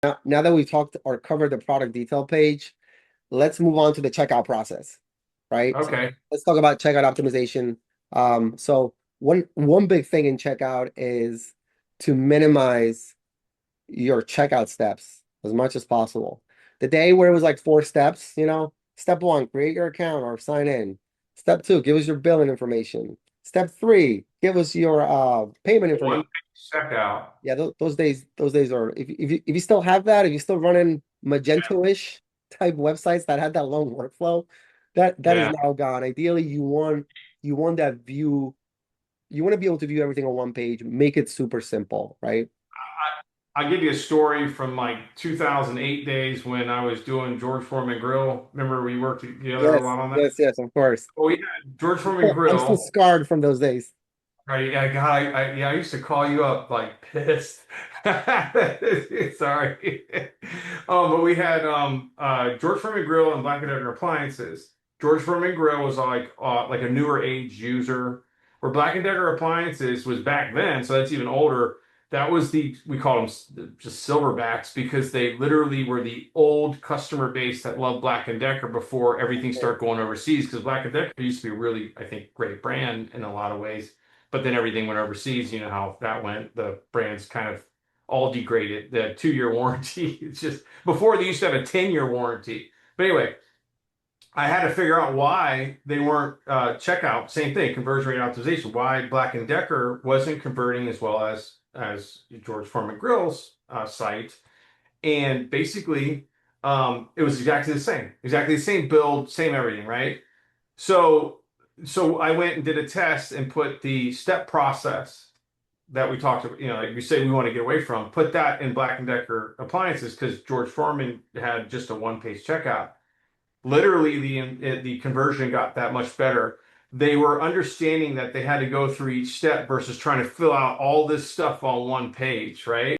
Now that we've talked or covered the product detail page, let's move on to the checkout process, right? So Okay. let's talk about checkout optimization. So one big thing in checkout is to minimize your checkout steps as much as possible. The day where it was like four steps, step one, create your account or sign in. Step two, give us your billing information. Step three, give us your payment One information. checkout. Yeah, those days are if you still have that, if you're still running Magento-ish type websites that had that long workflow, that is Yeah. now gone. Ideally, you want that view, you want to be able to view everything on one page, make it super simple, right? I'll give you a story from like 2008 days when I was doing George Foreman Grill. Remember we worked together a Yes, lot on that? yes, yes, of course. Oh yeah, George Foreman I'm still Grill. scarred from those days. Right, yeah, God, yeah, I used to call you up like pissed. Sorry. But we had George Foreman Grill and Black and Decker Appliances. George Foreman Grill was like a newer age user, where Black and Decker Appliances was back then, so that's even older. That was we called them just silverbacks because they literally were the old customer base that loved Black and Decker before everything started going overseas. Because Black and Decker used to be a really, I think, great brand in a lot of ways, but then everything went overseas. You know how that went. The brands kind of all degraded. The 2 year warranty. It's just before they used to have a 10-year warranty. But anyway, I had to figure out why they weren't checkout. Same thing, conversion rate optimization. Why Black and Decker wasn't converting as well as George Foreman Grill's site. And basically, it was exactly the same build, same everything, right? So, so I went and did a test and put the step process that we talked about, like we say we want to get away from, put that in Black and Decker appliances because George Foreman had just a one-page checkout. Literally, the conversion got that much better. They were understanding that they had to go through each step versus trying to fill out all this stuff on one page, right?